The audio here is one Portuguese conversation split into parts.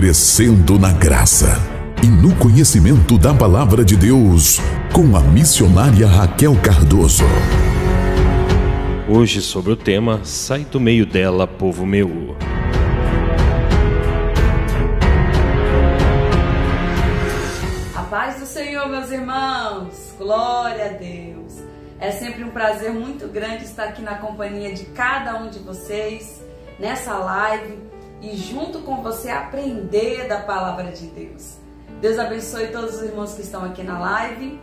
Crescendo na graça e no conhecimento da palavra de Deus, com a missionária Raquel Cardoso. Hoje sobre o tema Sai do meio dela, povo meu. A paz do Senhor, meus irmãos, glória a Deus. É sempre um prazer muito grande estar aqui na companhia de cada um de vocês, nessa live, e junto com você aprender da palavra de Deus. Deus abençoe todos os irmãos que estão aqui na live.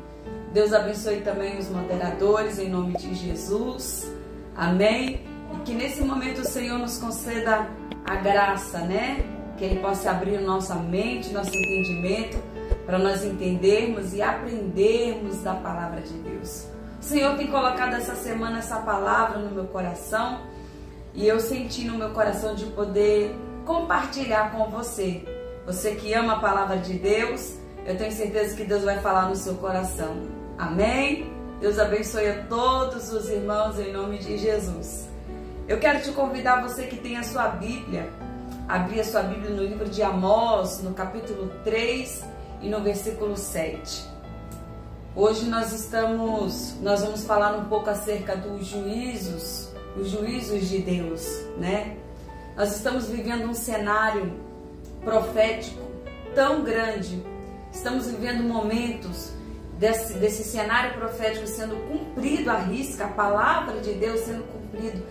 Deus abençoe também os moderadores, em nome de Jesus. Amém? E que nesse momento o Senhor nos conceda a graça, né? Que Ele possa abrir nossa mente, nosso entendimento, para nós entendermos e aprendermos da palavra de Deus. O Senhor tem colocado essa semana essa palavra no meu coração e eu senti no meu coração de poder compartilhar com você. Você que ama a palavra de Deus, eu tenho certeza que Deus vai falar no seu coração. Amém? Deus abençoe a todos os irmãos em nome de Jesus. Eu quero te convidar, você que tem a sua Bíblia, abrir a sua Bíblia no livro de Amós, no capítulo 3 e no versículo 7. Hoje nós vamos falar um pouco acerca dos juízos, os juízos de Deus, né? Nós estamos vivendo um cenário profético tão grande, estamos vivendo momentos desse cenário profético sendo cumprido à risca, a palavra de Deus sendo cumprido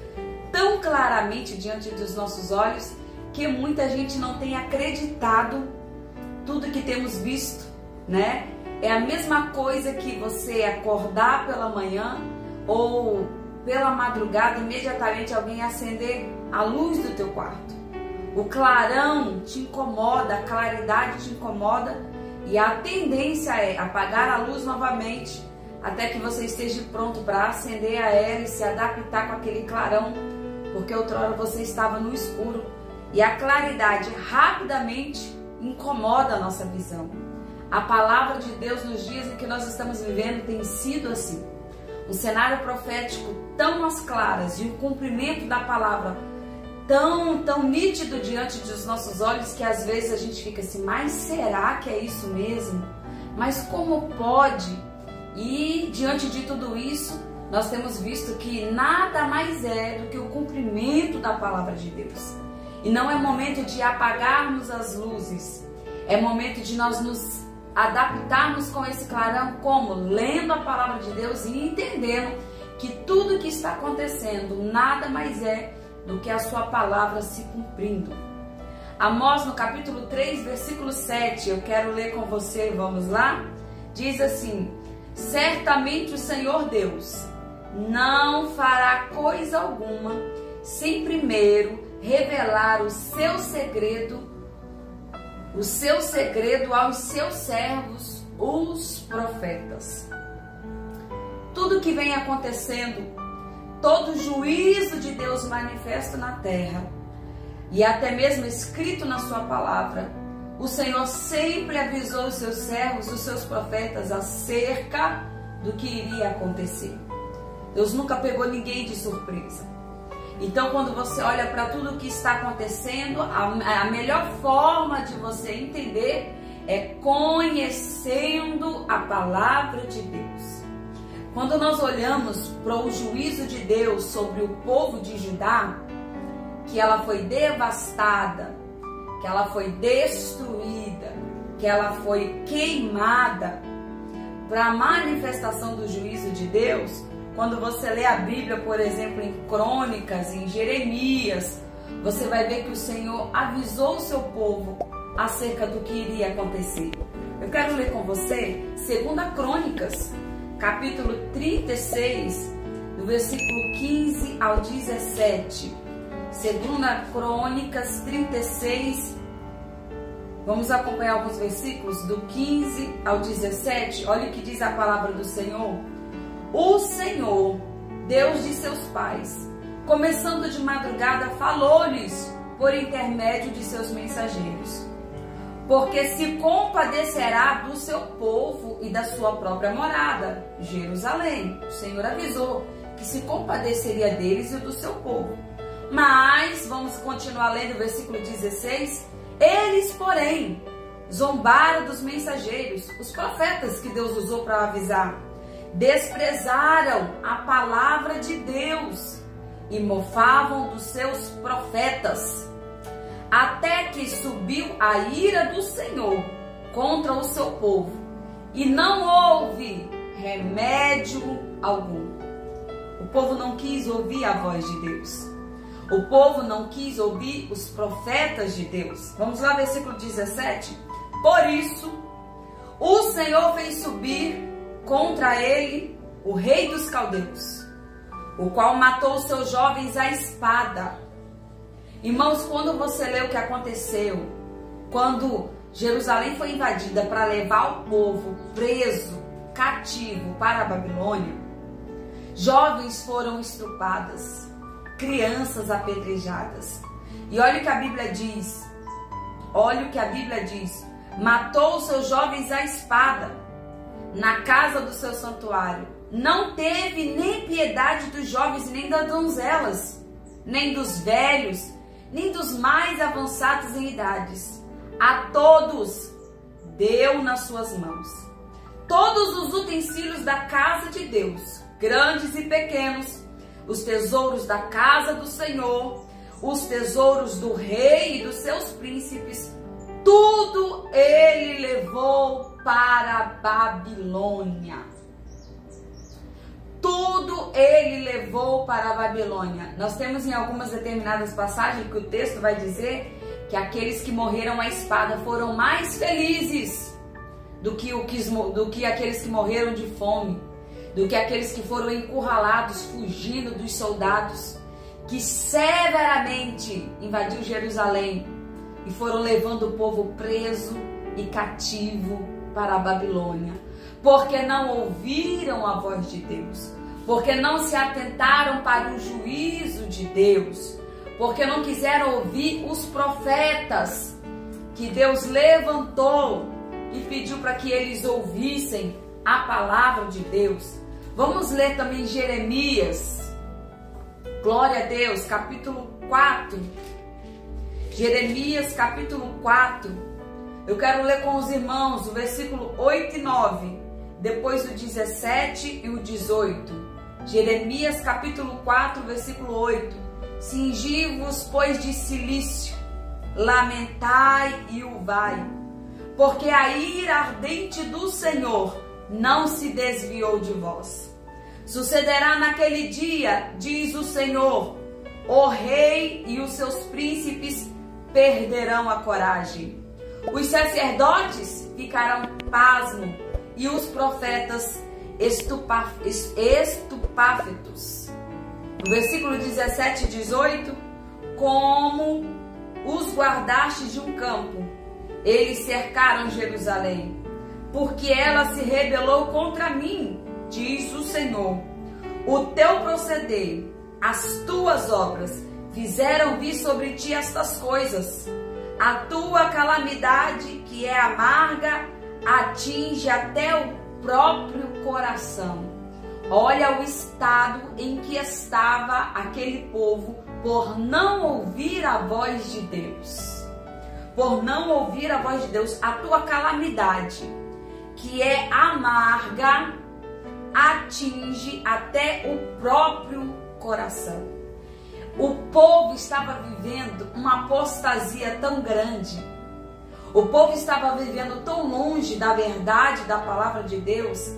tão claramente diante dos nossos olhos, que muita gente não tem acreditado tudo que temos visto, né? É a mesma coisa que você acordar pela manhã ou pela madrugada, imediatamente alguém acender a luz do teu quarto. O clarão te incomoda, a claridade te incomoda e a tendência é apagar a luz novamente até que você esteja pronto para acender a ela e se adaptar com aquele clarão, porque outrora você estava no escuro e a claridade rapidamente incomoda a nossa visão. A palavra de Deus nos dias em que nós estamos vivendo tem sido assim. Um cenário profético tão às claras e o cumprimento da palavra tão nítido diante dos nossos olhos que às vezes a gente fica assim, mas será que é isso mesmo? Mas como pode? E diante de tudo isso, nós temos visto que nada mais é do que o cumprimento da palavra de Deus. E não é momento de apagarmos as luzes, é momento de nós nos adaptarmos com esse clarão, como? Lendo a palavra de Deus e entendendo que tudo que está acontecendo nada mais é do que a sua palavra se cumprindo. Amós, no capítulo 3, versículo 7, eu quero ler com você, vamos lá? Diz assim: certamente o Senhor Deus não fará coisa alguma sem primeiro revelar o seu segredo aos seus servos, os profetas. Tudo que vem acontecendo, todo juízo de Deus manifesto na terra e até mesmo escrito na sua palavra, o Senhor sempre avisou os seus servos, os seus profetas, acerca do que iria acontecer. Deus nunca pegou ninguém de surpresa. Então, quando você olha para tudo o que está acontecendo, a melhor forma de você entender é conhecendo a palavra de Deus. Quando nós olhamos para o juízo de Deus sobre o povo de Judá, que ela foi devastada, que ela foi destruída, que ela foi queimada, para a manifestação do juízo de Deus, quando você lê a Bíblia, por exemplo, em Crônicas, em Jeremias, você vai ver que o Senhor avisou o seu povo acerca do que iria acontecer. Eu quero ler com você 2 Crônicas, capítulo 36, do versículo 15 ao 17. 2 Crônicas 36, vamos acompanhar alguns versículos do 15 ao 17. Olha o que diz a palavra do Senhor. O Senhor, Deus de seus pais, começando de madrugada, falou-lhes por intermédio de seus mensageiros, porque se compadecerá do seu povo e da sua própria morada, Jerusalém. O Senhor avisou que se compadeceria deles e do seu povo. Mas, vamos continuar lendo o versículo 16, Eles, porém, zombaram dos mensageiros, os profetas que Deus usou para avisar. Desprezaram a palavra de Deus e mofavam dos seus profetas, até que subiu a ira do Senhor contra o seu povo, e não houve remédio algum. O povo não quis ouvir a voz de Deus. O povo não quis ouvir os profetas de Deus. Vamos lá, versículo 17. Por isso, o Senhor fez subir contra ele o rei dos caldeus, o qual matou os seus jovens à espada. Irmãos, quando você lê o que aconteceu, quando Jerusalém foi invadida para levar o povo preso, cativo para a Babilônia, jovens foram estrupadas, crianças apedrejadas. E olha o que a Bíblia diz. Olha o que a Bíblia diz. Matou os seus jovens à espada na casa do seu santuário. Não teve nem piedade dos jovens, nem das donzelas, nem dos velhos, nem dos mais avançados em idades. A todos deu nas suas mãos todos os utensílios da casa de Deus, grandes e pequenos, os tesouros da casa do Senhor, os tesouros do rei e dos seus príncipes, tudo ele levou para a Babilônia. Tudo ele levou para a Babilônia. Nós temos em algumas determinadas passagens que o texto vai dizer que aqueles que morreram à espada foram mais felizes do que aqueles que morreram de fome, do que aqueles que foram encurralados, fugindo dos soldados que severamente invadiu Jerusalém e foram levando o povo preso e cativo para a Babilônia, porque não ouviram a voz de Deus, porque não se atentaram para o juízo de Deus, porque não quiseram ouvir os profetas que Deus levantou e pediu para que eles ouvissem a palavra de Deus. Vamos ler também Jeremias, glória a Deus, capítulo 4. Jeremias, capítulo 4. Eu quero ler com os irmãos o versículo 8 e 9, depois o 17 e o 18. Jeremias, capítulo 4, versículo 8. Cingi-vos, pois, de cilício, lamentai e uvai, porque a ira ardente do Senhor não se desviou de vós. Sucederá naquele dia, diz o Senhor, o rei e os seus príncipes perderão a coragem. Os sacerdotes ficarão pasmo e os profetas estupafetos. No versículo 17 e 18, como os guardastes de um campo, eles cercaram Jerusalém, porque ela se rebelou contra mim, diz o Senhor. O teu proceder, as tuas obras, fizeram vir sobre ti estas coisas. A tua calamidade, que é amarga, atinge até o próprio coração. Olha o estado em que estava aquele povo por não ouvir a voz de Deus. Por não ouvir a voz de Deus, a tua calamidade, que é amarga, atinge até o próprio coração. O povo estava vivendo uma apostasia tão grande. O povo estava vivendo tão longe da verdade da palavra de Deus.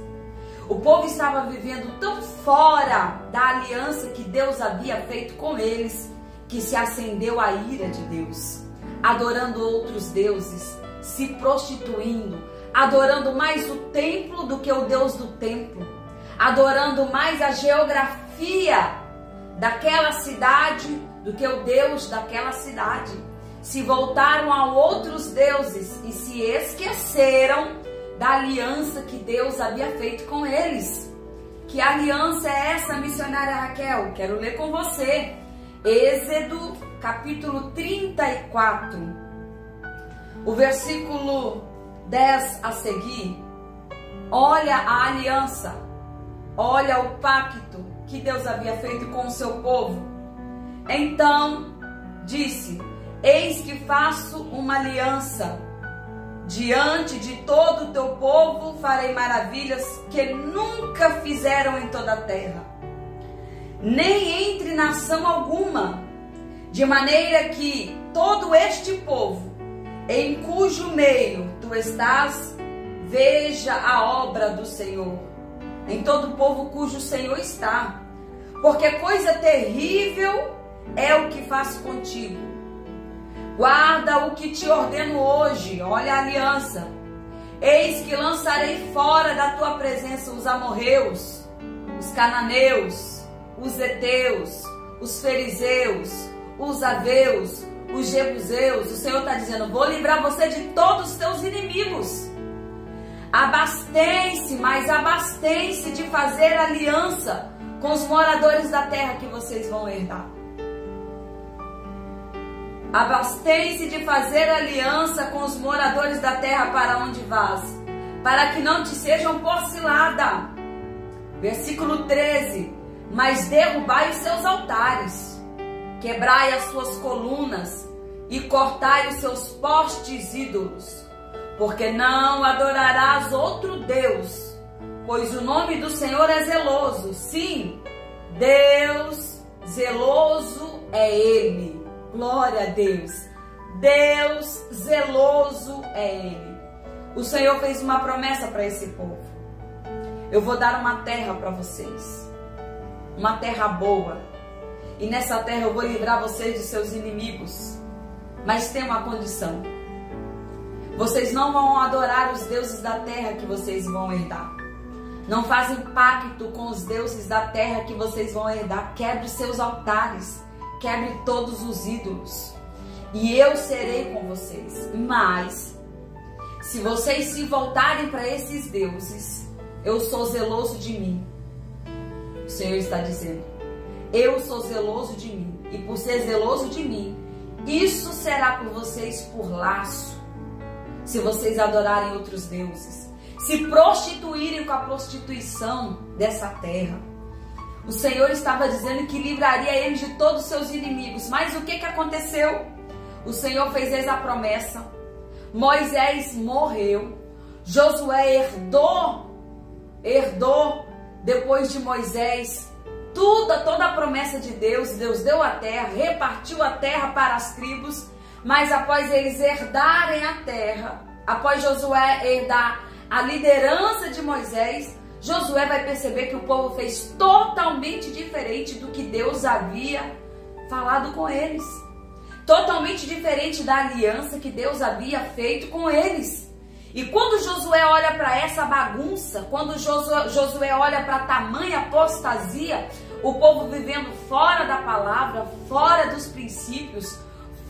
O povo estava vivendo tão fora da aliança que Deus havia feito com eles, que se acendeu a ira de Deus, adorando outros deuses, se prostituindo, adorando mais o templo do que o Deus do templo, adorando mais a geografia daquela cidade do que o Deus daquela cidade. Se voltaram a outros deuses e se esqueceram da aliança que Deus havia feito com eles. Que aliança é essa, missionária Raquel? Quero ler com você. Êxodo, capítulo 34, o versículo 10 a seguir. Olha a aliança, olha o pacto que Deus havia feito com o seu povo. Então disse: eis que faço uma aliança. Diante de todo o teu povo farei maravilhas que nunca fizeram em toda a terra, nem entre nação alguma, de maneira que todo este povo, em cujo meio tu estás, veja a obra do Senhor, em todo o povo cujo Senhor está, porque coisa terrível é o que faço contigo. Guarda o que te ordeno hoje, olha a aliança. Eis que lançarei fora da tua presença os amorreus, os cananeus, os heteus, os fariseus, os aveus, os jebuseus. O Senhor está dizendo, vou livrar você de todos os teus inimigos. Abastém-se, mas abastém-se de fazer aliança com os moradores da terra que vocês vão herdar. Abastém-se de fazer aliança com os moradores da terra para onde vás, para que não te sejam por cilada. Versículo 13. Mas derrubai os seus altares, quebrai as suas colunas e cortai os seus postes ídolos, porque não adorarás outro Deus, pois o nome do Senhor é zeloso. Sim, Deus zeloso é Ele. Glória a Deus. Deus zeloso é Ele. O Senhor fez uma promessa para esse povo. Eu vou dar uma terra para vocês. Uma terra boa. E nessa terra eu vou livrar vocês dos seus inimigos. Mas tem uma condição. Vocês não vão adorar os deuses da terra que vocês vão herdar. Não fazem pacto com os deuses da terra que vocês vão herdar. Quebre os seus altares. Quebre todos os ídolos, e eu serei com vocês. Mas, se vocês se voltarem para esses deuses, eu sou zeloso de mim. O Senhor está dizendo, eu sou zeloso de mim, e por ser zeloso de mim, isso será por vocês por laço. Se vocês adorarem outros deuses, se prostituírem com a prostituição dessa terra. O Senhor estava dizendo que livraria eles de todos os seus inimigos. Mas o que aconteceu? O Senhor fez essa promessa. Moisés morreu. Josué herdou depois de Moisés toda a promessa de Deus. Deus deu a terra, repartiu a terra para as tribos. Mas após eles herdarem a terra, após Josué herdar a liderança de Moisés, Josué vai perceber que o povo fez totalmente diferente do que Deus havia falado com eles. Totalmente diferente da aliança que Deus havia feito com eles. E quando Josué olha para essa bagunça, quando Josué olha para tamanha apostasia, o povo vivendo fora da palavra, fora dos princípios,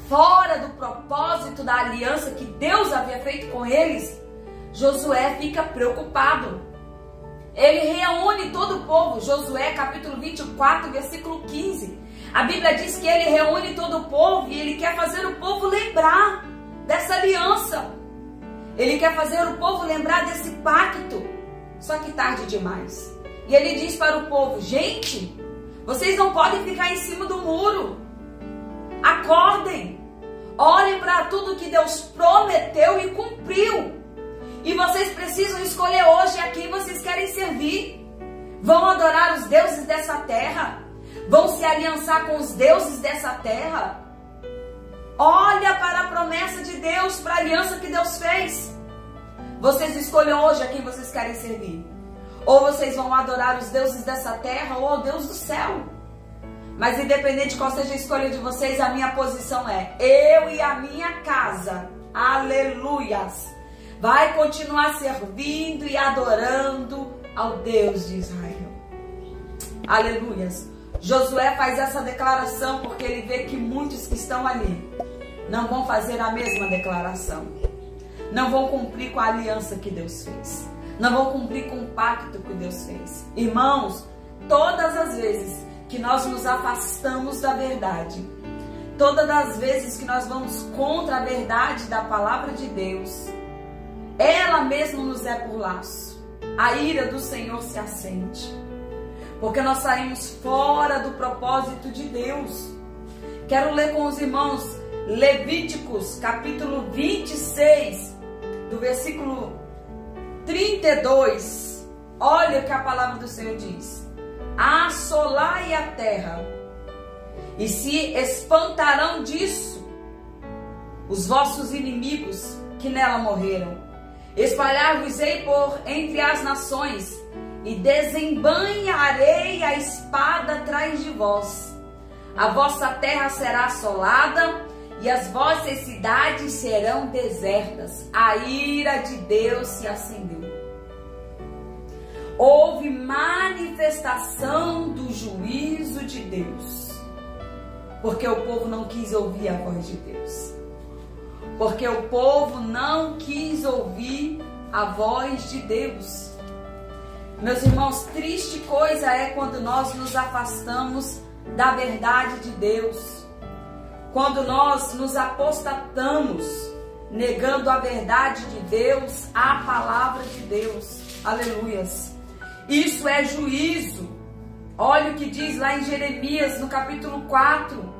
fora do propósito da aliança que Deus havia feito com eles, Josué fica preocupado. Ele reúne todo o povo. Josué capítulo 24, versículo 15. A Bíblia diz que ele reúne todo o povo e ele quer fazer o povo lembrar dessa aliança. Ele quer fazer o povo lembrar desse pacto. Só que tarde demais. E ele diz para o povo, gente, vocês não podem ficar em cima do muro. Acordem. Olhem para tudo que Deus prometeu e cumpriu. E vocês precisam escolher hoje a quem vocês querem servir. Vão adorar os deuses dessa terra? Vão se aliançar com os deuses dessa terra? Olha para a promessa de Deus, para a aliança que Deus fez. Vocês escolham hoje a quem vocês querem servir. Ou vocês vão adorar os deuses dessa terra ou o Deus do céu. Mas independente de qual seja a escolha de vocês, a minha posição é: eu e a minha casa, aleluias, vai continuar servindo e adorando ao Deus de Israel. Aleluias. Josué faz essa declaração porque ele vê que muitos que estão ali não vão fazer a mesma declaração. Não vão cumprir com a aliança que Deus fez. Não vão cumprir com o pacto que Deus fez. Irmãos, todas as vezes que nós nos afastamos da verdade, todas as vezes que nós vamos contra a verdade da palavra de Deus, ela mesma nos é por laço. A ira do Senhor se acende, porque nós saímos fora do propósito de Deus. Quero ler com os irmãos Levíticos, capítulo 26, do versículo 32. Olha o que a palavra do Senhor diz: assolai a terra, e se espantarão disso os vossos inimigos que nela morreram. Espalhar-vos-ei por entre as nações, e desembanharei a espada atrás de vós. A vossa terra será assolada, e as vossas cidades serão desertas. A ira de Deus se acendeu. Houve manifestação do juízo de Deus, porque o povo não quis ouvir a voz de Deus. Porque o povo não quis ouvir a voz de Deus. Meus irmãos, triste coisa é quando nós nos afastamos da verdade de Deus. Quando nós nos apostatamos, negando a verdade de Deus, a palavra de Deus. Aleluias. Isso é juízo. Olha o que diz lá em Jeremias, no capítulo 4,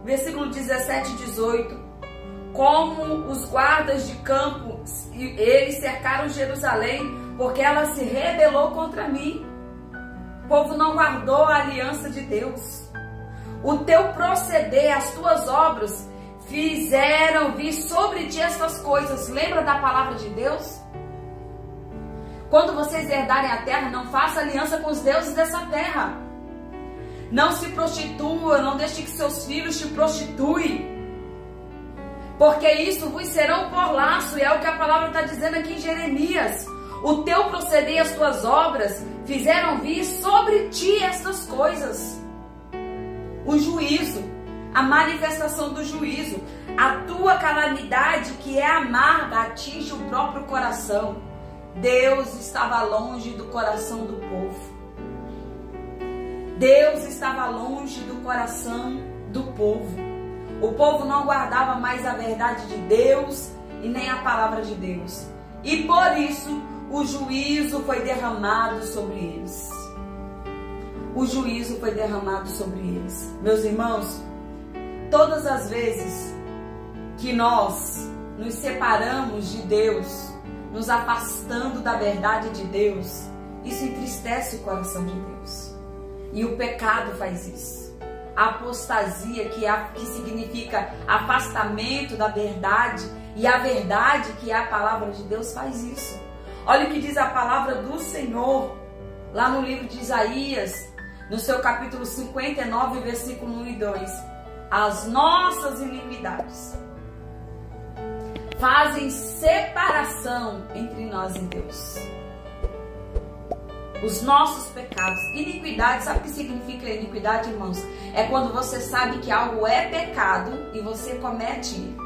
versículo 17 e 18. Como os guardas de campo, eles cercaram Jerusalém, porque ela se rebelou contra mim. O povo não guardou a aliança de Deus. O teu proceder, as tuas obras, fizeram vir sobre ti estas coisas. Lembra da palavra de Deus? Quando vocês herdarem a terra, não faça aliança com os deuses dessa terra. Não se prostitua, não deixe que seus filhos te prostituem. Porque isso vos serão por laço, e é o que a palavra está dizendo aqui em Jeremias. O teu proceder e as tuas obras fizeram vir sobre ti estas coisas. O juízo, a manifestação do juízo. A tua calamidade, que é amarga, atinge o próprio coração. Deus estava longe do coração do povo. Deus estava longe do coração do povo. O povo não guardava mais a verdade de Deus e nem a palavra de Deus. E por isso o juízo foi derramado sobre eles. O juízo foi derramado sobre eles. Meus irmãos, todas as vezes que nós nos separamos de Deus, nos afastando da verdade de Deus, isso entristece o coração de Deus. E o pecado faz isso. A apostasia, que significa afastamento da verdade, e a verdade, que é a palavra de Deus, faz isso. Olha o que diz a palavra do Senhor, lá no livro de Isaías, no seu capítulo 59, versículo 1 e 2. As nossas iniquidades fazem separação entre nós e Deus. Os nossos pecados, iniquidade, sabe o que significa iniquidade, irmãos? É quando você sabe que algo é pecado e você comete ele.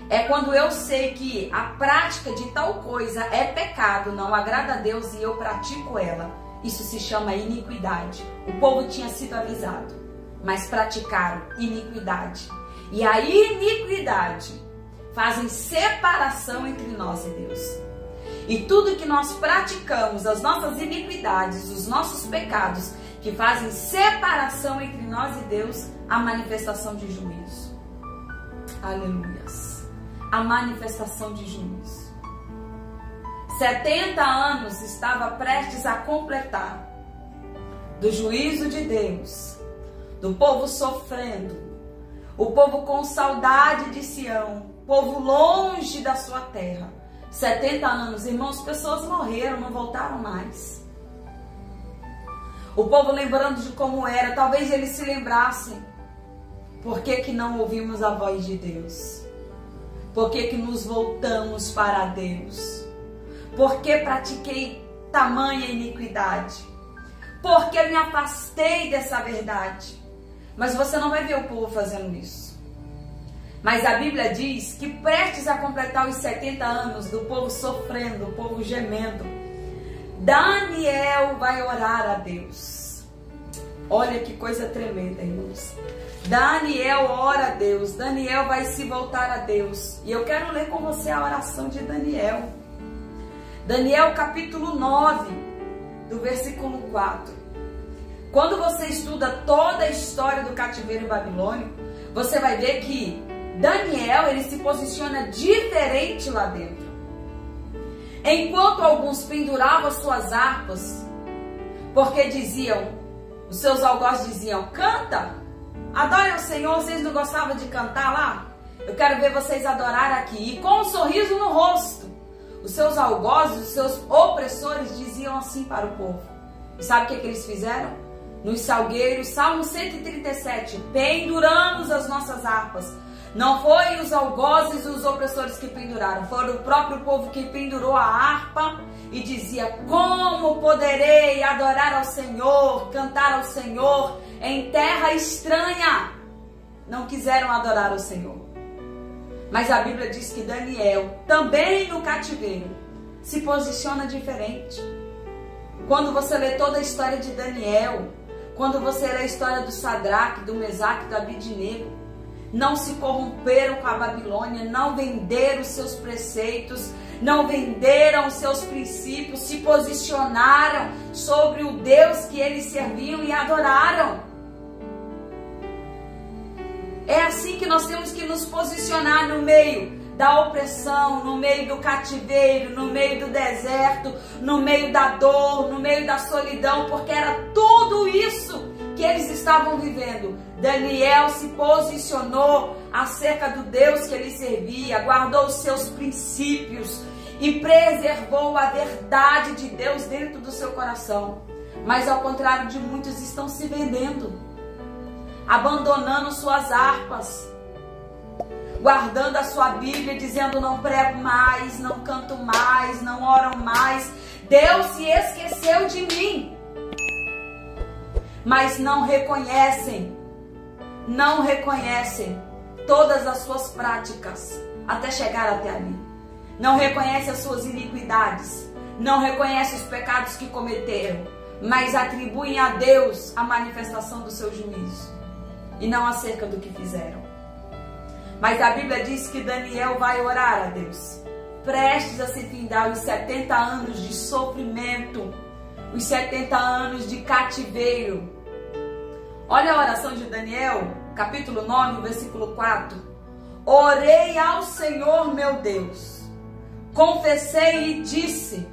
É quando eu sei que a prática de tal coisa é pecado, não agrada a Deus e eu pratico ela. Isso se chama iniquidade. O povo tinha sido avisado, mas praticaram iniquidade. E a iniquidade fazem separação entre nós e Deus. E tudo que nós praticamos, as nossas iniquidades, os nossos pecados, que fazem separação entre nós e Deus, a manifestação de juízo. Aleluias. A manifestação de juízo. 70 anos estava prestes a completar do juízo de Deus, do povo sofrendo, o povo com saudade de Sião, o povo longe da sua terra. 70 anos, irmãos, pessoas morreram, não voltaram mais. O povo lembrando de como era, talvez eles se lembrassem. Por que que não ouvimos a voz de Deus? Por que que nos voltamos para Deus? Por que pratiquei tamanha iniquidade? Por que me afastei dessa verdade? Mas você não vai ver o povo fazendo isso. Mas a Bíblia diz que prestes a completar os 70 anos do povo sofrendo, o povo gemendo, Daniel vai orar a Deus. Olha que coisa tremenda, irmãos. Daniel ora a Deus, Daniel vai se voltar a Deus. E eu quero ler com você a oração de Daniel. Daniel capítulo 9, do versículo 4. Quando você estuda toda a história do cativeiro babilônico, você vai ver que Daniel, ele se posiciona diferente lá dentro. Enquanto alguns penduravam suas harpas, porque diziam, os seus algozes diziam, canta, adore ao Senhor, vocês não gostavam de cantar lá? Eu quero ver vocês adorar aqui. E com um sorriso no rosto, os seus algozes, os seus opressores diziam assim para o povo. E sabe o que eles fizeram? Nos salgueiros, Salmo 137, penduramos as nossas harpas. Não foi os algozes e os opressores que penduraram, foi o próprio povo que pendurou a harpa e dizia, como poderei adorar ao Senhor, cantar ao Senhor em terra estranha? Não quiseram adorar ao Senhor. Mas a Bíblia diz que Daniel, também no cativeiro, se posiciona diferente. Quando você lê toda a história de Daniel, quando você lê a história do Sadraque, do Mesaque, do Abidnego, não se corromperam com a Babilônia, não venderam os seus preceitos, não venderam os seus princípios, se posicionaram sobre o Deus que eles serviam e adoraram. É assim que nós temos que nos posicionar no meio da opressão, no meio do cativeiro, no meio do deserto, no meio da dor, no meio da solidão, porque era tudo isso que eles estavam vivendo. Daniel se posicionou acerca do Deus que ele servia, guardou os seus princípios e preservou a verdade de Deus dentro do seu coração. Mas ao contrário de muitos, estão se vendendo, abandonando suas harpas, guardando a sua Bíblia, dizendo não prego mais, não canto mais, não oro mais. Deus se esqueceu de mim. Mas não reconhecem todas as suas práticas até chegar até ali. Não reconhecem as suas iniquidades, não reconhecem os pecados que cometeram, mas atribuem a Deus a manifestação do seu juízo e não acerca do que fizeram. Mas a Bíblia diz que Daniel vai orar a Deus, prestes a se findar os 70 anos de sofrimento, os 70 anos de cativeiro. Olha a oração de Daniel, capítulo 9, versículo 4. Orei ao Senhor meu Deus, confessei e disse,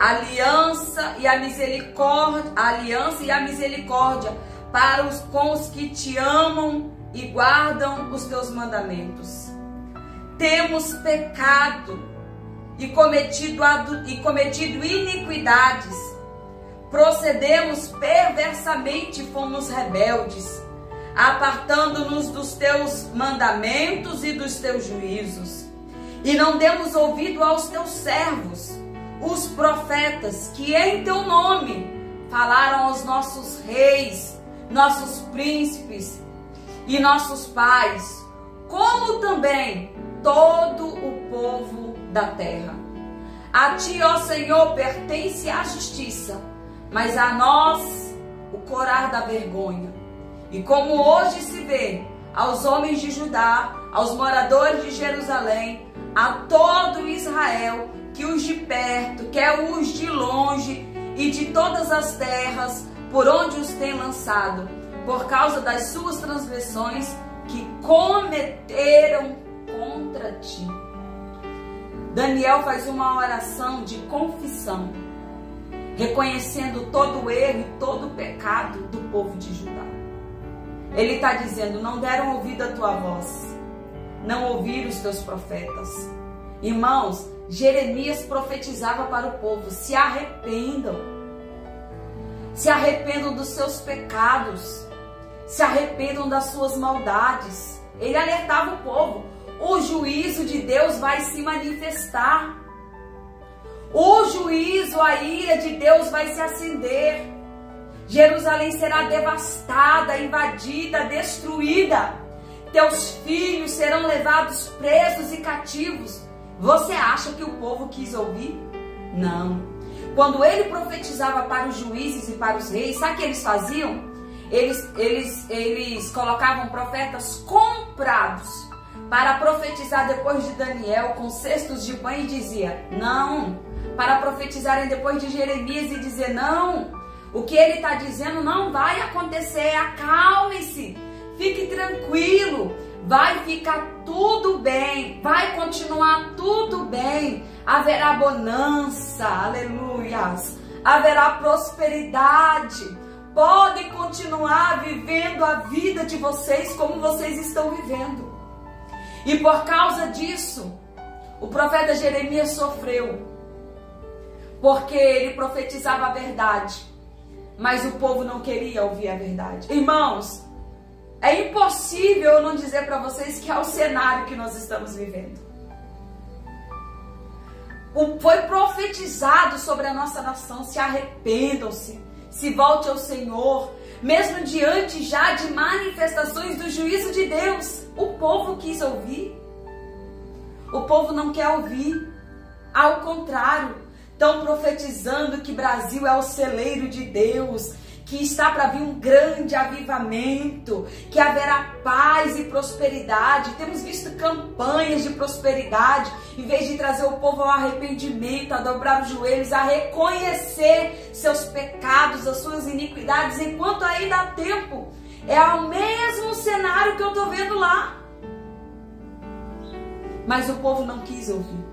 aliança e a misericórdia para com os que te amam e guardam os teus mandamentos. Temos pecado e cometido iniquidades, procedemos perversamente, fomos rebeldes, apartando-nos dos teus mandamentos e dos teus juízos, e não demos ouvido aos teus servos, os profetas, que em teu nome falaram aos nossos reis, nossos príncipes e nossos pais, como também todo o povo da terra. A ti, ó Senhor, pertence a justiça, mas a nós o corar da vergonha. E como hoje se vê aos homens de Judá, aos moradores de Jerusalém, a todo Israel, que os de perto, quer os de longe, e de todas as terras por onde os tem lançado, por causa das suas transgressões que cometeram contra ti. Daniel faz uma oração de confissão, reconhecendo todo o erro e todo o pecado do povo de Judá. Ele está dizendo, não deram ouvido à tua voz, não ouviram os teus profetas. Irmãos, Jeremias profetizava para o povo, se arrependam dos seus pecados, se arrependam das suas maldades. Ele alertava o povo, o juízo de Deus vai se manifestar, o juízo, a ira de Deus vai se acender, Jerusalém será devastada, invadida, destruída, teus filhos serão levados presos e cativos. Você acha que o povo quis ouvir? Não. Quando ele profetizava para os juízes e para os reis, sabe o que eles faziam? Eles colocavam profetas comprados para profetizar depois de Daniel com cestos de pão e dizia, não. Para profetizarem depois de Jeremias e dizer, não. O que ele está dizendo não vai acontecer, acalme-se. fique tranquilo, vai ficar tudo bem, vai continuar tudo bem, haverá bonança, aleluias, haverá prosperidade, podem continuar vivendo a vida de vocês como vocês estão vivendo. E por causa disso, o profeta Jeremias sofreu, porque ele profetizava a verdade, mas o povo não queria ouvir a verdade. Irmãos, é impossível eu não dizer para vocês que é o cenário que nós estamos vivendo. Foi profetizado sobre a nossa nação: se arrependam-se, se volte ao Senhor, mesmo diante já de manifestações do juízo de Deus. O povo quis ouvir. O povo não quer ouvir. Ao contrário, estão profetizando que Brasil é o celeiro de Deus, que está para vir um grande avivamento, que haverá paz e prosperidade. Temos visto campanhas de prosperidade, em vez de trazer o povo ao arrependimento, a dobrar os joelhos, a reconhecer seus pecados, as suas iniquidades, enquanto ainda há tempo. É o mesmo cenário que eu estou vendo lá. Mas o povo não quis ouvir.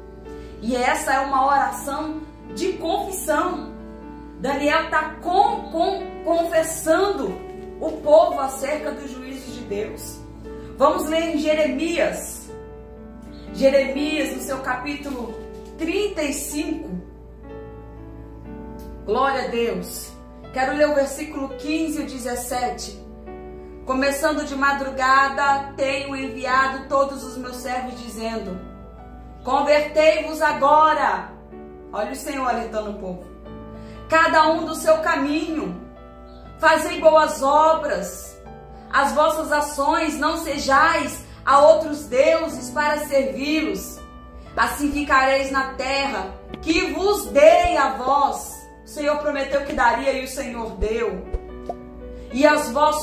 E essa é uma oração de confissão. Daniel está confessando o povo acerca do juízo de Deus. Vamos ler em Jeremias. Jeremias, no seu capítulo 35. Glória a Deus. Quero ler o versículo 15 e o 17. Começando de madrugada, tenho enviado todos os meus servos, dizendo: convertei-vos agora. Olha o Senhor alertando o povo. Cada um do seu caminho, fazei boas obras, as vossas ações não sejais a outros deuses para servi-los. Assim ficareis na terra que vos dei a vós. O Senhor prometeu que daria e o Senhor deu. E aos vós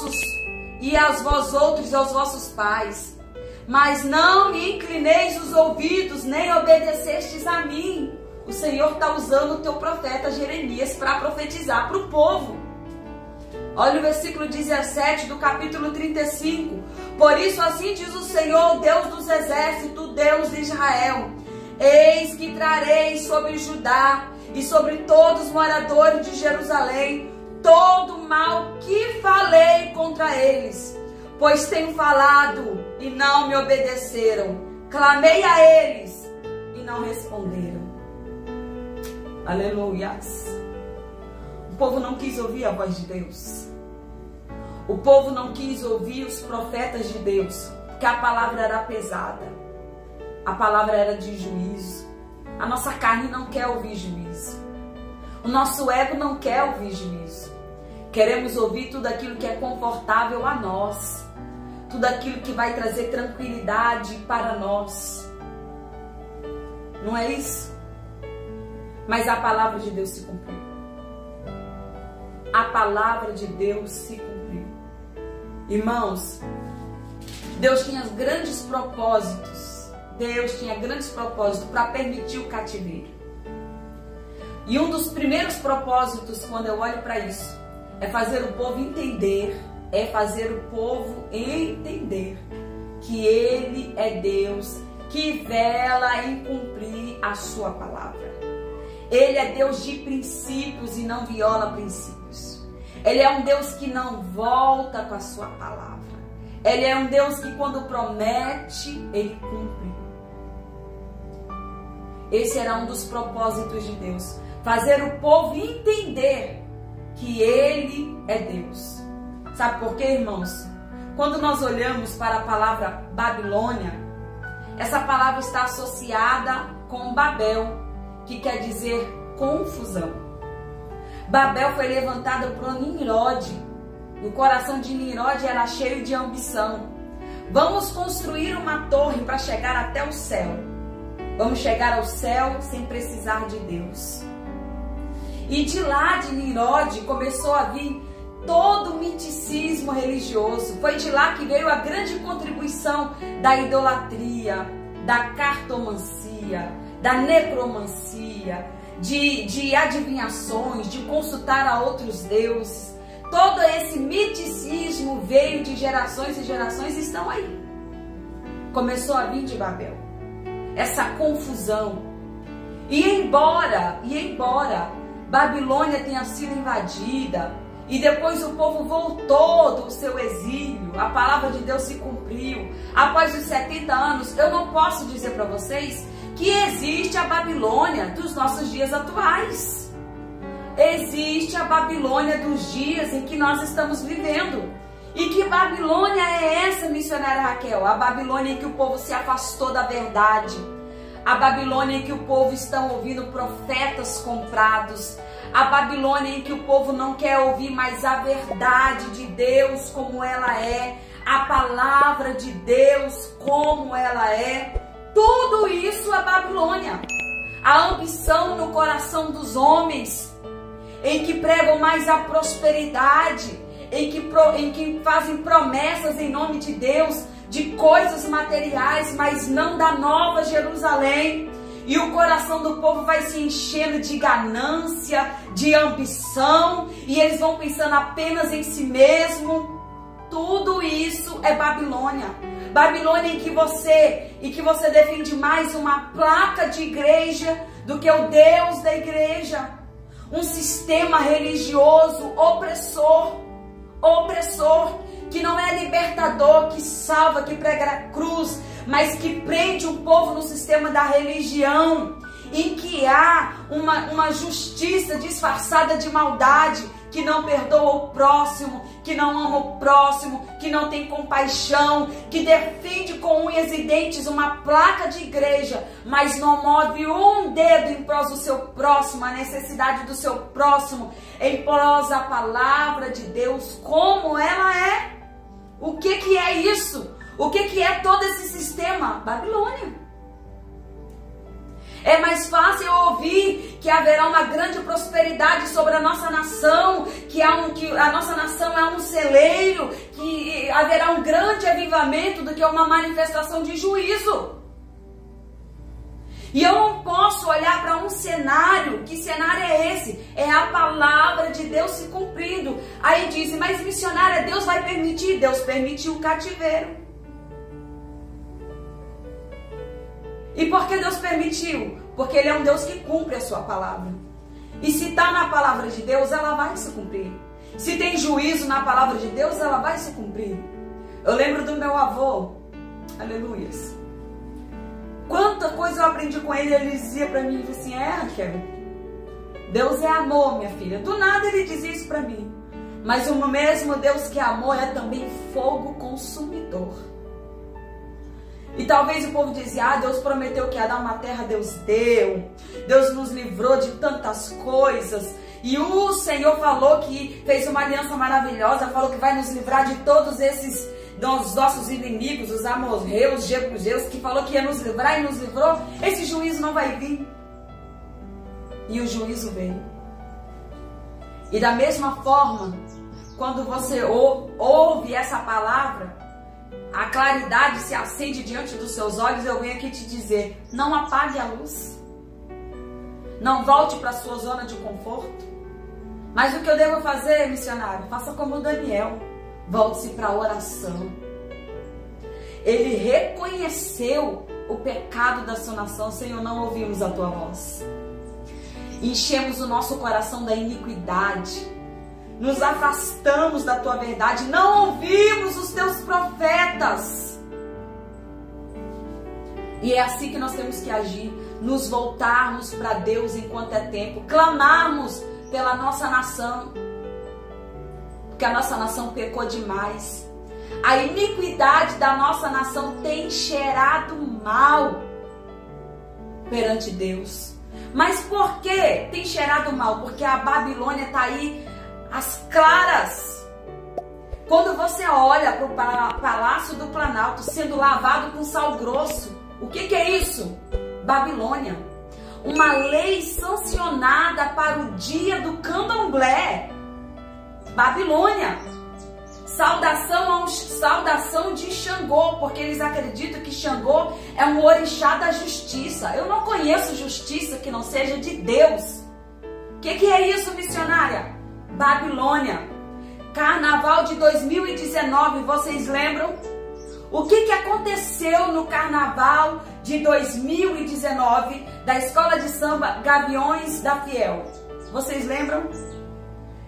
outros e aos vossos pais. Mas não me inclineis os ouvidos, nem obedecestes a mim. O Senhor está usando o teu profeta Jeremias para profetizar para o povo. Olha o versículo 17 do capítulo 35. Por isso assim diz o Senhor, Deus dos exércitos, Deus de Israel: eis que trarei sobre Judá e sobre todos os moradores de Jerusalém todo o mal que falei contra eles. Pois tenho falado e não me obedeceram. Clamei a eles e não responderam. Aleluias. O povo não quis ouvir a voz de Deus. O povo não quis ouvir os profetas de Deus, porque a palavra era pesada. A palavra era de juízo. A nossa carne não quer ouvir juízo. O nosso ego não quer ouvir juízo. Queremos ouvir tudo aquilo que é confortável a nós. Tudo aquilo que vai trazer tranquilidade para nós. Não é isso? Mas a palavra de Deus se cumpriu. A palavra de Deus se cumpriu. Irmãos, Deus tinha grandes propósitos. Deus tinha grandes propósitos para permitir o cativeiro. E um dos primeiros propósitos, quando eu olho para isso, é fazer o povo entender, que Ele é Deus, que vela em cumprir a sua palavra. Ele é Deus de princípios e não viola princípios. Ele é um Deus que não volta com a sua palavra. Ele é um Deus que quando promete, Ele cumpre. Esse era um dos propósitos de Deus. Fazer o povo entender que Ele é Deus. Sabe por quê, irmãos? Quando nós olhamos para a palavra Babilônia, essa palavra está associada com Babel, que quer dizer confusão. Babel foi levantada por Nimrod. O coração de Nimrod era cheio de ambição. Vamos construir uma torre para chegar até o céu. Vamos chegar ao céu sem precisar de Deus. E de lá de Nimrod começou a vir todo o miticismo religioso. Foi de lá que veio a grande contribuição da idolatria, da cartomancia, da necromancia, de adivinhações, de consultar a outros deuses. todo esse miticismo veio de gerações e gerações e estão aí. Começou a vir de Babel. Essa confusão. E embora Babilônia tenha sido invadida e depois o povo voltou do seu exílio, a palavra de Deus se cumpriu. Após os 70 anos, eu não posso dizer para vocês que existe a Babilônia dos nossos dias atuais. Existe a Babilônia dos dias em que nós estamos vivendo. E que Babilônia é essa, missionária Raquel? A Babilônia em que o povo se afastou da verdade. A Babilônia em que o povo está ouvindo profetas comprados. A Babilônia em que o povo não quer ouvir mais a verdade de Deus como ela é. A palavra de Deus como ela é. Tudo isso é Babilônia. A ambição no coração dos homens, em que pregam mais a prosperidade, em que fazem promessas em nome de Deus, de coisas materiais, mas não da nova Jerusalém. E o coração do povo vai se enchendo de ganância, de ambição, e eles vão pensando apenas em si mesmo. Tudo isso é Babilônia. Babilônia em que você defende mais uma placa de igreja do que o Deus da igreja. Um sistema religioso opressor, que não é libertador, que salva, que prega a cruz, mas que prende o povo no sistema da religião, em que há uma justiça disfarçada de maldade, que não perdoa o próximo, que não ama o próximo, que não tem compaixão, que defende com unhas e dentes uma placa de igreja, mas não move um dedo em prol do seu próximo, a necessidade do seu próximo, em prol da palavra de Deus como ela é. O que é isso? O que é todo esse sistema? Babilônia. É mais fácil ouvir que haverá uma grande prosperidade sobre a nossa nação, que a nossa nação é um celeiro, que haverá um grande avivamento do que uma manifestação de juízo. E eu não posso olhar para um cenário. Que cenário é esse? É a palavra de Deus se cumprindo. Aí dizem, mas missionária, Deus vai permitir? Deus permitiu o cativeiro. E por que Deus permitiu? Porque Ele é um Deus que cumpre a sua palavra. E se está na palavra de Deus, ela vai se cumprir. Se tem juízo na palavra de Deus, ela vai se cumprir. Eu lembro do meu avô, aleluias. Quanta coisa eu aprendi com ele, ele dizia para mim assim, Raquel, Deus é amor, minha filha. Do nada ele dizia isso para mim. Mas o mesmo Deus que é amor é também fogo consumidor. E talvez o povo dizia, Deus prometeu que ia dar uma terra, Deus deu. Deus nos livrou de tantas coisas. E o Senhor falou que fez uma aliança maravilhosa, falou que vai nos livrar de todos esses dos nossos inimigos, os amorreus, jebuseus, que falou que ia nos livrar e nos livrou. Esse juízo não vai vir. E o juízo veio. E da mesma forma, quando você ouve essa palavra, a claridade se acende diante dos seus olhos. Eu venho aqui te dizer, não apague a luz. Não volte para a sua zona de conforto. Mas o que eu devo fazer, missionário? Faça como Daniel. Volte-se para a oração. Ele reconheceu o pecado da sua nação. Senhor, não ouvimos a tua voz. Enchemos o nosso coração da iniquidade. Nos afastamos da tua verdade. Não ouvimos os teus profetas. E é assim que nós temos que agir. Nos voltarmos para Deus enquanto é tempo. Clamarmos pela nossa nação. Porque a nossa nação pecou demais. A iniquidade da nossa nação tem cheirado mal perante Deus. Mas por que tem cheirado mal? Porque a Babilônia está aí às claras. Quando você olha para o Palácio do Planalto sendo lavado com sal grosso, o que é isso? Babilônia. Uma lei sancionada para o dia do candomblé. Babilônia. Saudação de Xangô, porque eles acreditam que Xangô é um orixá da justiça. Eu não conheço justiça que não seja de Deus. O que é isso, missionária? Babilônia. Carnaval de 2019, vocês lembram? O que aconteceu no Carnaval de 2019 da Escola de Samba Gaviões da Fiel? Vocês lembram?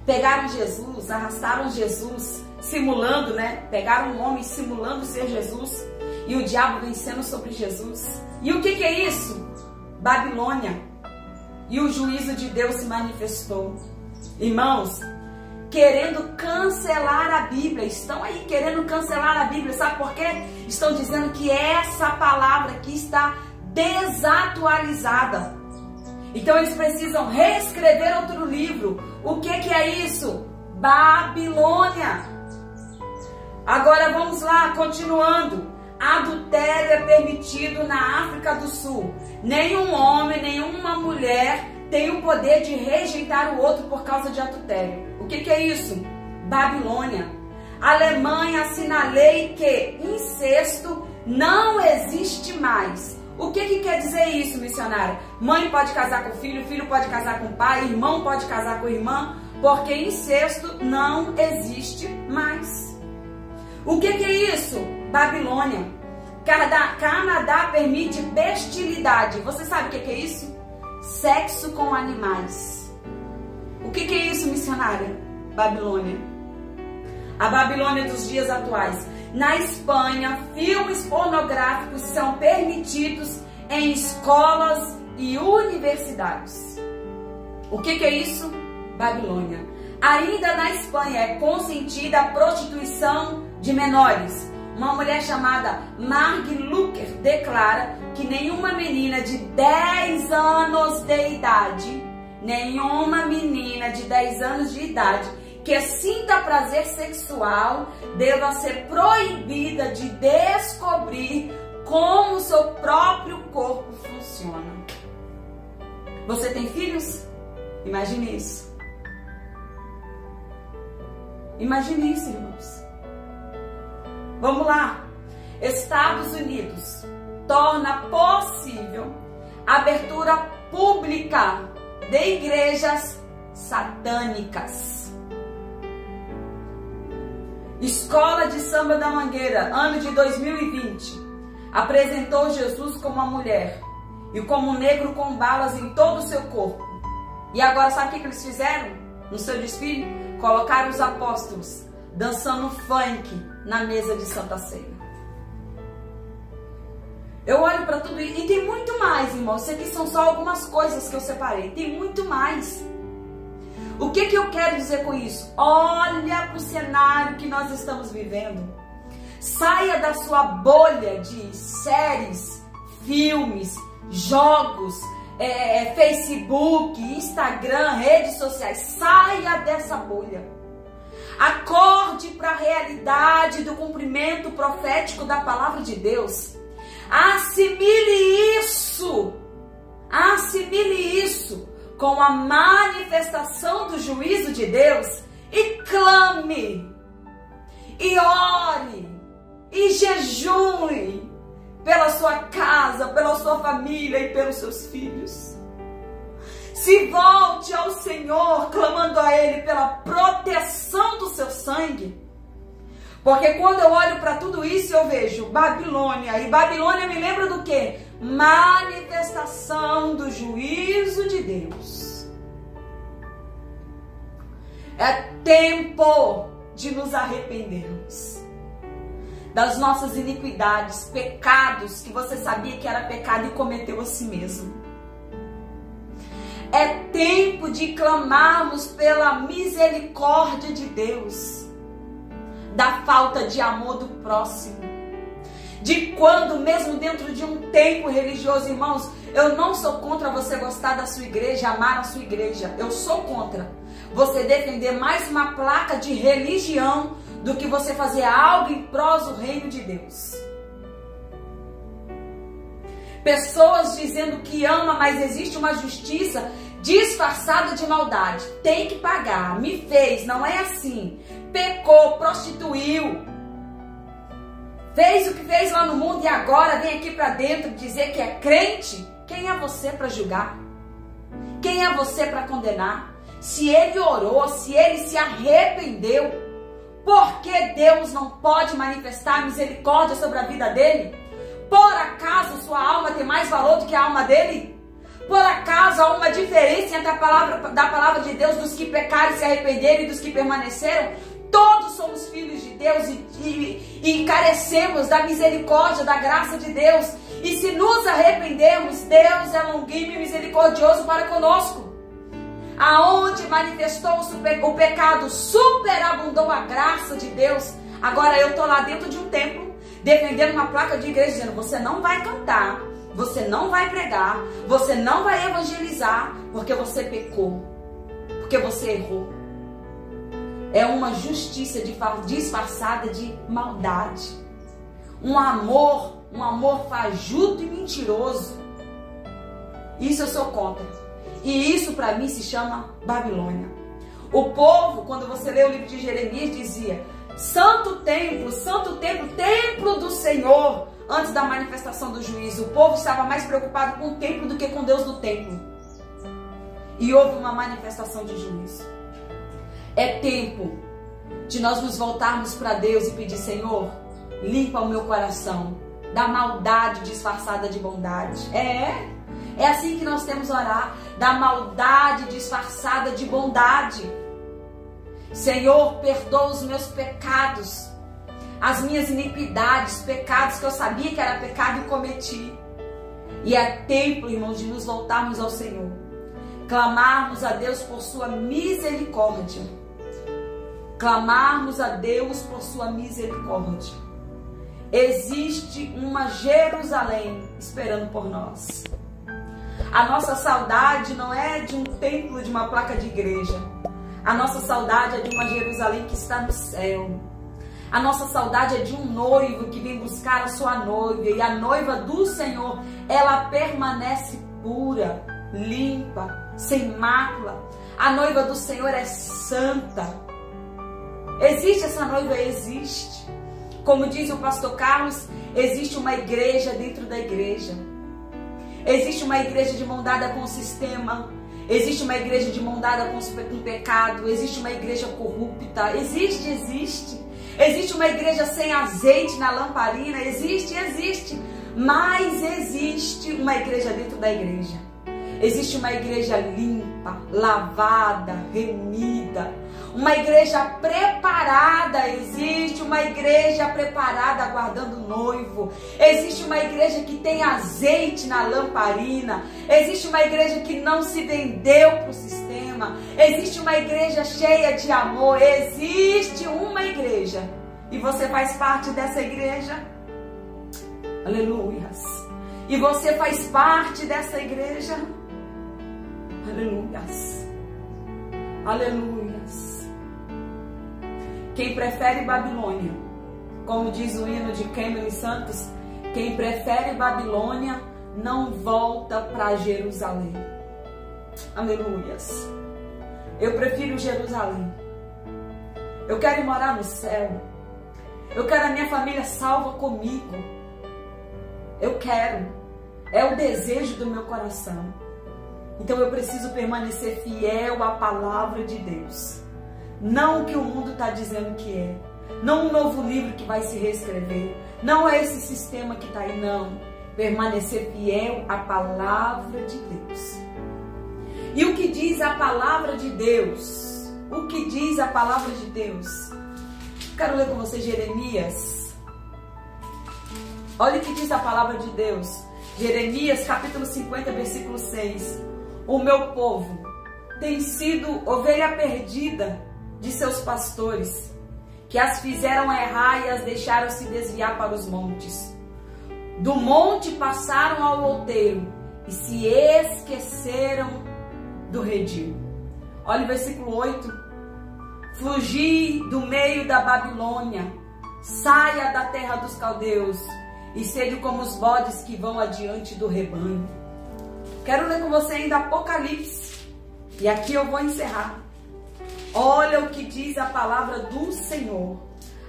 Pegaram Jesus, arrastaram Jesus, simulando, né? Pegaram um homem simulando ser Jesus e o diabo vencendo sobre Jesus. E o que é isso? Babilônia. E o juízo de Deus se manifestou. Irmãos, querendo cancelar a Bíblia, estão aí querendo cancelar a Bíblia, sabe por quê? Estão dizendo que essa palavra aqui está desatualizada. Então eles precisam reescrever outro livro. O que é isso? Babilônia. Agora vamos lá, continuando. Adultério é permitido na África do Sul. Nenhum homem, nenhuma mulher tem o poder de rejeitar o outro por causa de adultério. O que é isso? Babilônia. Alemanha assina a lei que incesto não existe mais. O que quer dizer isso, missionária? Mãe pode casar com filho, filho pode casar com pai, irmão pode casar com irmã, porque incesto não existe mais. O que é isso? Babilônia. Canadá permite bestialidade. Você sabe o que é isso? Sexo com animais. O que é isso, missionária? Babilônia. A Babilônia dos dias atuais. Na Espanha, filmes pornográficos são permitidos em escolas e universidades. O que é isso? Babilônia. Ainda na Espanha é consentida a prostituição de menores. Uma mulher chamada Marg Lucker declara que nenhuma menina de 10 anos de idade, que sinta prazer sexual deva ser proibida de descobrir como o seu próprio corpo funciona. Você tem filhos? Imagine isso. Imagine isso, irmãos. Vamos lá. Estados Unidos torna possível a abertura pública de igrejas satânicas. Escola de Samba da Mangueira, ano de 2020, apresentou Jesus como uma mulher e como um negro com balas em todo o seu corpo. E agora sabe o que eles fizeram no seu desfile? Colocaram os apóstolos dançando funk na mesa de Santa Ceia. Eu olho para tudo isso e tem muito mais, irmão. Isso aqui são só algumas coisas que eu separei. Tem muito mais. O que eu quero dizer com isso? Olha para o cenário que nós estamos vivendo. Saia da sua bolha de séries, filmes, jogos, Facebook, Instagram, redes sociais. Saia dessa bolha. Acorde para a realidade do cumprimento profético da palavra de Deus. Assimile isso com a manifestação do juízo de Deus e clame, e ore, e jejue pela sua casa, pela sua família e pelos seus filhos. Se volte ao Senhor, clamando a Ele pela proteção do seu sangue. Porque quando eu olho para tudo isso, eu vejo Babilônia. E Babilônia me lembra do quê? Manifestação do juízo de Deus. É tempo de nos arrependermos das nossas iniquidades, pecados que você sabia que era pecado e cometeu a si mesmo. É tempo de clamarmos pela misericórdia de Deus, da falta de amor do próximo, de quando mesmo dentro de um tempo religioso, irmãos, eu não sou contra você gostar da sua igreja, amar a sua igreja, eu sou contra você defender mais uma placa de religião do que você fazer algo em prol do reino de Deus. Pessoas dizendo que ama, mas existe uma justiça disfarçada de maldade. Tem que pagar, me fez, não é assim. Pecou, prostituiu, fez o que fez lá no mundo e agora vem aqui para dentro dizer que é crente. Quem é você para julgar? Quem é você para condenar? Se ele orou, se ele se arrependeu, Porque Deus não pode manifestar misericórdia sobre a vida dele? Por acaso sua alma tem mais valor do que a alma dele? Por acaso há uma diferença entre a palavra de Deus dos que pecaram e se arrependeram e dos que permaneceram? Todos somos filhos de Deus e carecemos da misericórdia, da graça de Deus. E se nos arrependermos, Deus é longínquo e misericordioso para conosco. Aonde manifestou-se o pecado, superabundou a graça de Deus. Agora eu estou lá dentro de um templo, defendendo uma placa de igreja, dizendo: você não vai cantar, você não vai pregar, você não vai evangelizar, porque você pecou, porque você errou. É uma justiça disfarçada de maldade. Um amor fajuto e mentiroso. Isso eu sou contra. E isso para mim se chama Babilônia. O povo, quando você lê o livro de Jeremias, dizia: santo templo, templo do Senhor. Antes da manifestação do juízo, o povo estava mais preocupado com o templo do que com Deus do templo. E houve uma manifestação de juízo. É tempo de nós nos voltarmos para Deus e pedir: Senhor, limpa o meu coração da maldade disfarçada de bondade. É assim que nós temos que orar, da maldade disfarçada de bondade. Senhor, perdoa os meus pecados, as minhas iniquidades, pecados que eu sabia que era pecado e cometi. E é tempo, irmãos, de nos voltarmos ao Senhor, clamarmos a Deus por sua misericórdia. Clamarmos a Deus por sua misericórdia. Existe uma Jerusalém esperando por nós. A nossa saudade não é de um templo, de uma placa de igreja. A nossa saudade é de uma Jerusalém que está no céu. A nossa saudade é de um noivo que vem buscar a sua noiva. E a noiva do Senhor, ela permanece pura, limpa, sem mácula. A noiva do Senhor é santa. Existe essa noiva? Existe. Como diz o pastor Carlos, existe uma igreja dentro da igreja. Existe uma igreja de mão dada com o sistema. Existe uma igreja de mão dada com o pecado. Existe uma igreja corrupta. Existe. Existe uma igreja sem azeite na lamparina. Existe. Mas existe uma igreja dentro da igreja. Existe uma igreja limpa, lavada, remida. Uma igreja preparada. Existe uma igreja preparada aguardando o noivo. Existe uma igreja que tem azeite na lamparina. Existe uma igreja que não se vendeu para o sistema. Existe uma igreja cheia de amor. Existe uma igreja. E você faz parte dessa igreja? Aleluias. E você faz parte dessa igreja? Aleluias. Aleluias. Quem prefere Babilônia, como diz o hino de Cameron Santos, quem prefere Babilônia não volta para Jerusalém. Aleluias. Eu prefiro Jerusalém. Eu quero morar no céu. Eu quero a minha família salva comigo. Eu quero. É o desejo do meu coração. Então eu preciso permanecer fiel à palavra de Deus. Não o que o mundo está dizendo que é. Não um novo livro que vai se reescrever. Não é esse sistema que está aí, não. Permanecer fiel à palavra de Deus. E o que diz a palavra de Deus? O que diz a palavra de Deus? Quero ler com você Jeremias. Olha o que diz a palavra de Deus. Jeremias capítulo 50, versículo 6. O meu povo tem sido ovelha perdida de seus pastores, que as fizeram errar e as deixaram se desviar para os montes. Do monte passaram ao outeiro e se esqueceram do redil. Olha o versículo 8. Fugi do meio da Babilônia, saia da terra dos caldeus e sede como os bodes que vão adiante do rebanho. Quero ler com você ainda Apocalipse. E aqui eu vou encerrar. Olha o que diz a palavra do Senhor.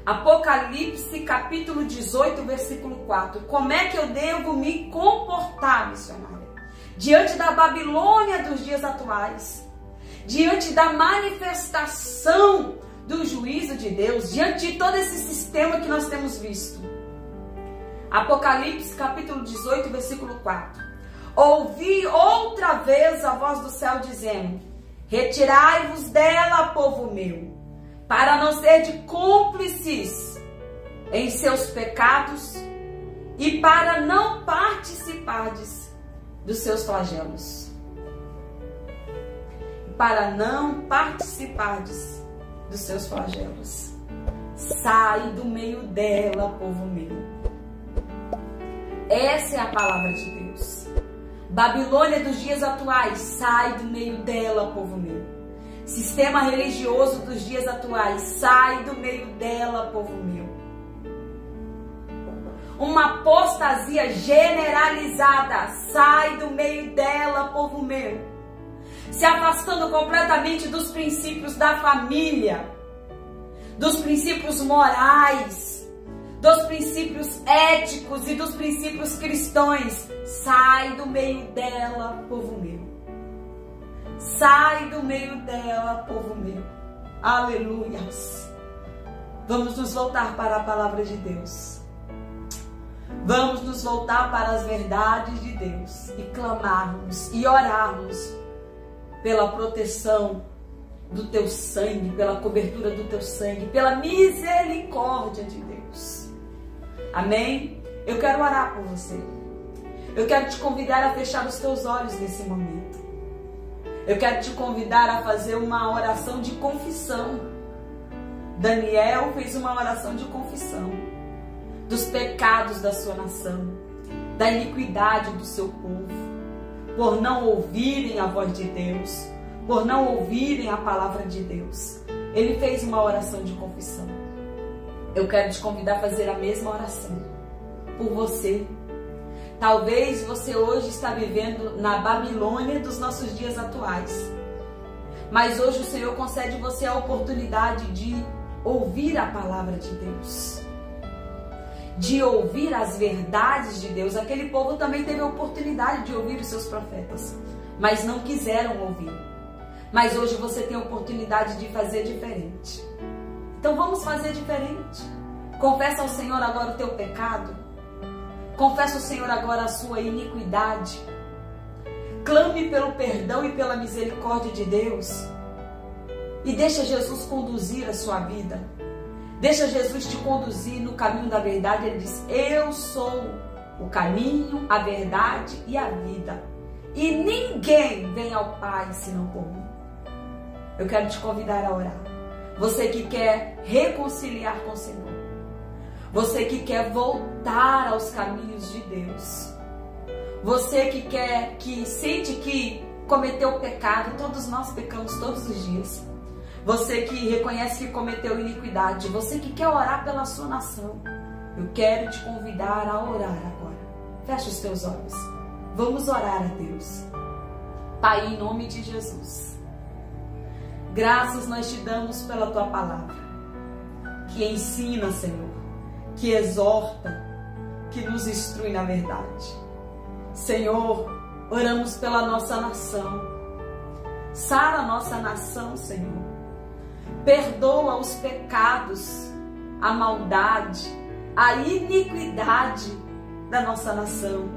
Apocalipse capítulo 18, versículo 4. Como é que eu devo me comportar, missionária? Diante da Babilônia dos dias atuais. Diante da manifestação do juízo de Deus, diante de todo esse sistema que nós temos visto. Apocalipse capítulo 18, versículo 4. Ouvi outra vez a voz do céu dizendo: retirai-vos dela, povo meu, para não ser de cúmplices em seus pecados e para não participardes dos seus flagelos. Para não participardes dos seus flagelos. Sai do meio dela, povo meu. Essa é a palavra de Deus. Babilônia dos dias atuais, sai do meio dela, povo meu. Sistema religioso dos dias atuais, sai do meio dela, povo meu. Uma apostasia generalizada, sai do meio dela, povo meu. Se afastando completamente dos princípios da família, dos princípios morais, dos princípios éticos e dos princípios cristãos. Sai do meio dela, povo meu. Sai do meio dela, povo meu. Aleluias. Vamos nos voltar para a palavra de Deus. Vamos nos voltar para as verdades de Deus e clamarmos e orarmos pela proteção do teu sangue, pela cobertura do teu sangue, pela misericórdia de Deus. Amém? Eu quero orar por você. Eu quero te convidar a fechar os teus olhos nesse momento. Eu quero te convidar a fazer uma oração de confissão. Daniel fez uma oração de confissão dos pecados da sua nação, da iniquidade do seu povo, por não ouvirem a voz de Deus, por não ouvirem a palavra de Deus. Ele fez uma oração de confissão. Eu quero te convidar a fazer a mesma oração por você. Talvez você hoje está vivendo na Babilônia dos nossos dias atuais, mas hoje o Senhor concede você a oportunidade de ouvir a palavra de Deus, de ouvir as verdades de Deus. Aquele povo também teve a oportunidade de ouvir os seus profetas, mas não quiseram ouvir. Mas hoje você tem a oportunidade de fazer diferente. Então vamos fazer diferente. Confessa ao Senhor agora o teu pecado. Confessa ao Senhor agora a sua iniquidade. Clame pelo perdão e pela misericórdia de Deus. E deixa Jesus conduzir a sua vida. Deixa Jesus te conduzir no caminho da verdade. Ele diz: eu sou o caminho, a verdade e a vida. E ninguém vem ao Pai senão por mim. Eu quero te convidar a orar. Você que quer reconciliar com o Senhor. Você que quer voltar aos caminhos de Deus. Você que sente que cometeu pecado. Todos nós pecamos todos os dias. Você que reconhece que cometeu iniquidade. Você que quer orar pela sua nação. Eu quero te convidar a orar agora. Feche os teus olhos. Vamos orar a Deus. Pai, em nome de Jesus. Graças nós te damos pela tua palavra. Que ensina, Senhor. Que exorta. Que nos instrui na verdade. Senhor, oramos pela nossa nação. Sara a nossa nação, Senhor. Perdoa os pecados, a maldade, a iniquidade da nossa nação.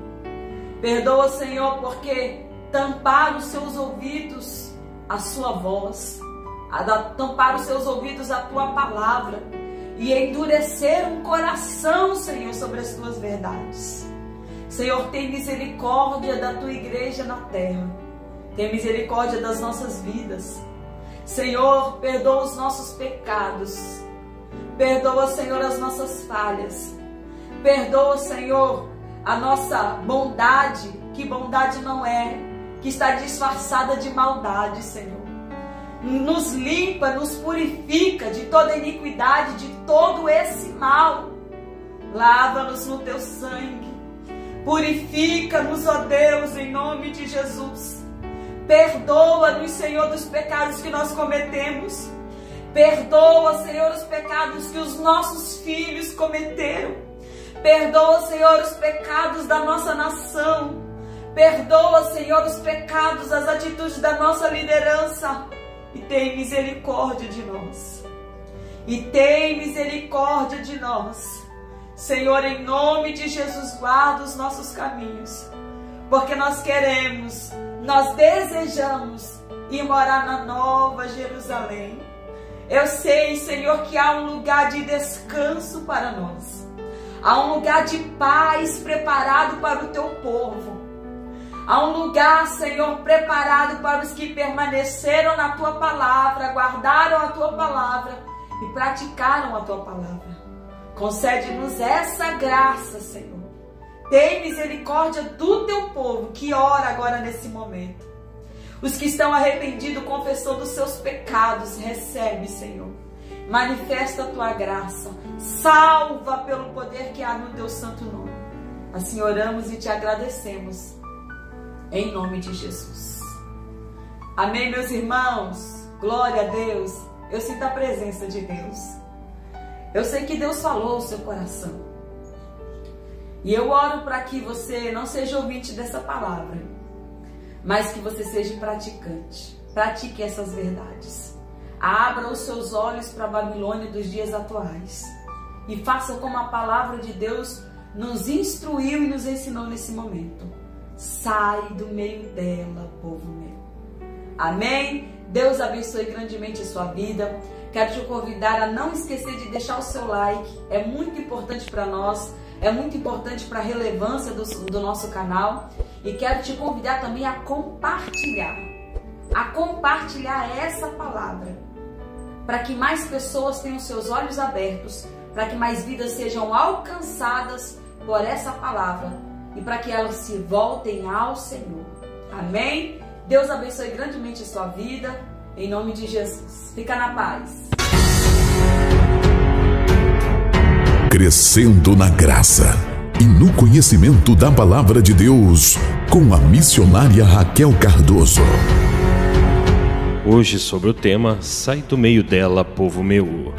Perdoa, Senhor, porque tamparam os seus ouvidos a sua voz, tamparam os seus ouvidos a tua palavra e endureceram o coração, Senhor, sobre as tuas verdades. Senhor, tem misericórdia da tua igreja na terra. Tem misericórdia das nossas vidas. Senhor, perdoa os nossos pecados. Perdoa, Senhor, as nossas falhas. Perdoa, Senhor, a nossa bondade, que bondade não é, que está disfarçada de maldade, Senhor. Nos limpa, nos purifica de toda iniquidade, de todo esse mal. Lava-nos no teu sangue. Purifica-nos, ó Deus, em nome de Jesus. Perdoa-nos, Senhor, dos pecados que nós cometemos. Perdoa, Senhor, os pecados que os nossos filhos cometeram. Perdoa, Senhor, os pecados da nossa nação. Perdoa, Senhor, os pecados, as atitudes da nossa liderança. E tem misericórdia de nós. e tem misericórdia de nós. Senhor, em nome de Jesus, guarda os nossos caminhos, porque nós queremos, nós desejamos ir morar na Nova Jerusalém. Eu sei, Senhor, que há um lugar de descanso para nós. Há um lugar de paz preparado para o teu povo. Há um lugar, Senhor, preparado para os que permaneceram na tua palavra, guardaram a tua palavra e praticaram a tua palavra. Concede-nos essa graça, Senhor. Tem misericórdia do teu povo que ora agora nesse momento. Os que estão arrependidos, confessando os seus pecados, recebe, Senhor. Manifesta a tua graça. Salva pelo poder que há no teu santo nome. Assim oramos e te agradecemos. Em nome de Jesus. Amém, meus irmãos? Glória a Deus. Eu sinto a presença de Deus. Eu sei que Deus falou ao seu coração. E eu oro para que você não seja ouvinte dessa palavra, mas que você seja praticante. Pratique essas verdades. Abra os seus olhos para a Babilônia dos dias atuais. E faça como a palavra de Deus nos instruiu e nos ensinou nesse momento. Sai do meio dela, povo meu. Amém? Deus abençoe grandemente a sua vida. Quero te convidar a não esquecer de deixar o seu like. É muito importante para nós. É muito importante para a relevância do nosso canal. E quero te convidar também a compartilhar. A compartilhar essa palavra. Para que mais pessoas tenham seus olhos abertos. Para que mais vidas sejam alcançadas por essa palavra. E para que elas se voltem ao Senhor. Amém? Deus abençoe grandemente a sua vida. Em nome de Jesus. Fica na paz. Crescendo na graça e no conhecimento da palavra de Deus, com a missionária Raquel Cardoso. Hoje sobre o tema, sai do meio dela, povo meu.